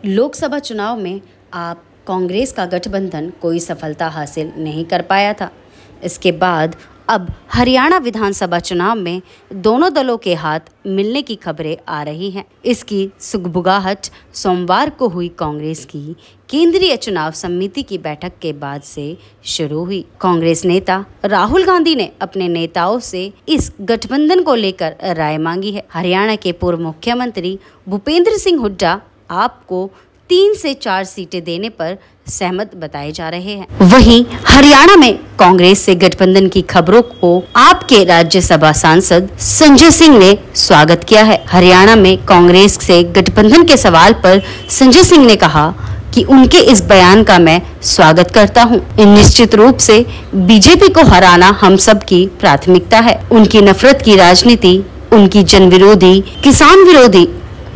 लोकसभा चुनाव में आप कांग्रेस का गठबंधन कोई सफलता हासिल नहीं कर पाया था। इसके बाद अब हरियाणा विधानसभा चुनाव में दोनों दलों के हाथ मिलने की खबरें आ रही हैं। इसकी सुगबुगाहट सोमवार को हुई कांग्रेस की केंद्रीय चुनाव समिति की बैठक के बाद से शुरू हुई। कांग्रेस नेता राहुल गांधी ने अपने नेताओं से इस गठबंधन को लेकर राय मांगी है। हरियाणा के पूर्व मुख्यमंत्री भूपेंद्र सिंह हुड्डा आपको 3 से 4 सीटें देने पर सहमत बताए जा रहे हैं। वहीं हरियाणा में कांग्रेस से गठबंधन की खबरों को आपके राज्यसभा सांसद संजय सिंह ने स्वागत किया है। हरियाणा में कांग्रेस से गठबंधन के सवाल पर संजय सिंह ने कहा कि उनके इस बयान का मैं स्वागत करता हूं। निश्चित रूप से बीजेपी को हराना हम सब की प्राथमिकता है। उनकी नफरत की राजनीति, उनकी जन विरोधी, किसान विरोधी,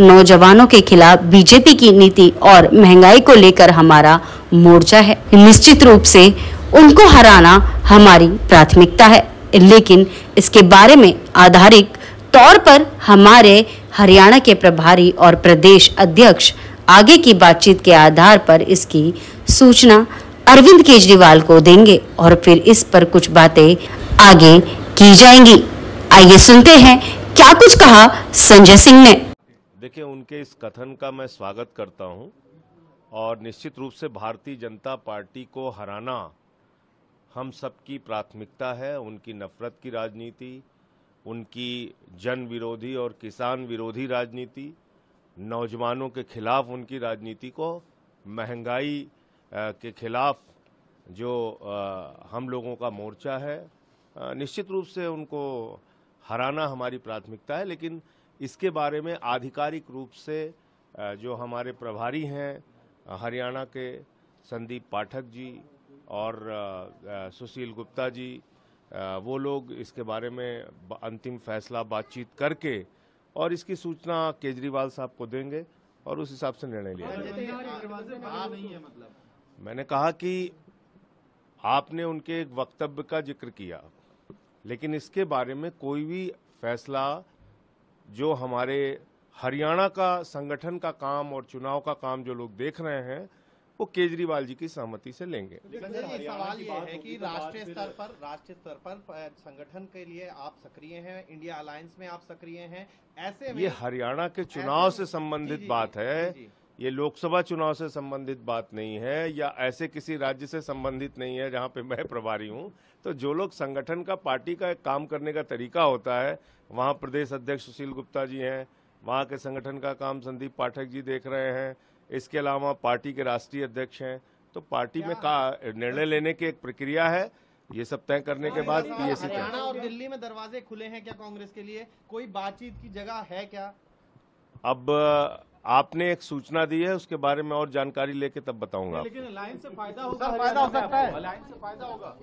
नौजवानों के खिलाफ बीजेपी की नीति और महंगाई को लेकर हमारा मोर्चा है। निश्चित रूप से उनको हराना हमारी प्राथमिकता है, लेकिन इसके बारे में आधारित तौर पर हमारे हरियाणा के प्रभारी और प्रदेश अध्यक्ष आगे की बातचीत के आधार पर इसकी सूचना अरविंद केजरीवाल को देंगे और फिर इस पर कुछ बातें आगे की जाएंगी। आइए सुनते हैं क्या कुछ कहा संजय सिंह ने। देखिए, उनके इस कथन का मैं स्वागत करता हूं और निश्चित रूप से भारतीय जनता पार्टी को हराना हम सबकी प्राथमिकता है। उनकी नफरत की राजनीति, उनकी जन विरोधी और किसान विरोधी राजनीति, नौजवानों के खिलाफ उनकी राजनीति को, महंगाई के खिलाफ जो हम लोगों का मोर्चा है, निश्चित रूप से उनको हराना हमारी प्राथमिकता है। लेकिन इसके बारे में आधिकारिक रूप से जो हमारे प्रभारी हैं हरियाणा के संदीप पाठक जी और सुशील गुप्ता जी, वो लोग इसके बारे में अंतिम फैसला बातचीत करके और इसकी सूचना केजरीवाल साहब को देंगे और उस हिसाब से निर्णय लिया जाएगा। मैंने कहा कि आपने उनके एक वक्तव्य का जिक्र किया, लेकिन इसके बारे में कोई भी फैसला जो हमारे हरियाणा का संगठन का काम और चुनाव का काम जो लोग देख रहे हैं वो केजरीवाल जी की सहमति से लेंगे। सवाल ये है कि राष्ट्रीय स्तर पर संगठन के लिए आप सक्रिय हैं, इंडिया अलायंस में आप सक्रिय हैं, ऐसे में ये हरियाणा के चुनाव से संबंधित बात है, ये लोकसभा चुनाव से संबंधित बात नहीं है या ऐसे किसी राज्य से संबंधित नहीं है जहां पे मैं प्रभारी हूं। तो जो लोग संगठन का, पार्टी का एक काम करने का तरीका होता है, वहां प्रदेश अध्यक्ष सुशील गुप्ता जी हैं, वहां के संगठन का काम संदीप पाठक जी देख रहे हैं, इसके अलावा पार्टी के राष्ट्रीय अध्यक्ष हैं। तो पार्टी में का निर्णय लेने की एक प्रक्रिया है, ये सब तय करने के बाद पीएसी हरियाणा और दिल्ली में दरवाजे खुले हैं क्या कांग्रेस के लिए? कोई बातचीत की जगह है क्या? अब आपने एक सूचना दी है, उसके बारे में और जानकारी लेके तब बताऊंगा। लेकिन अलायंस से फायदा होगा, फायदा हो सकता है, अलायंस से फायदा होगा।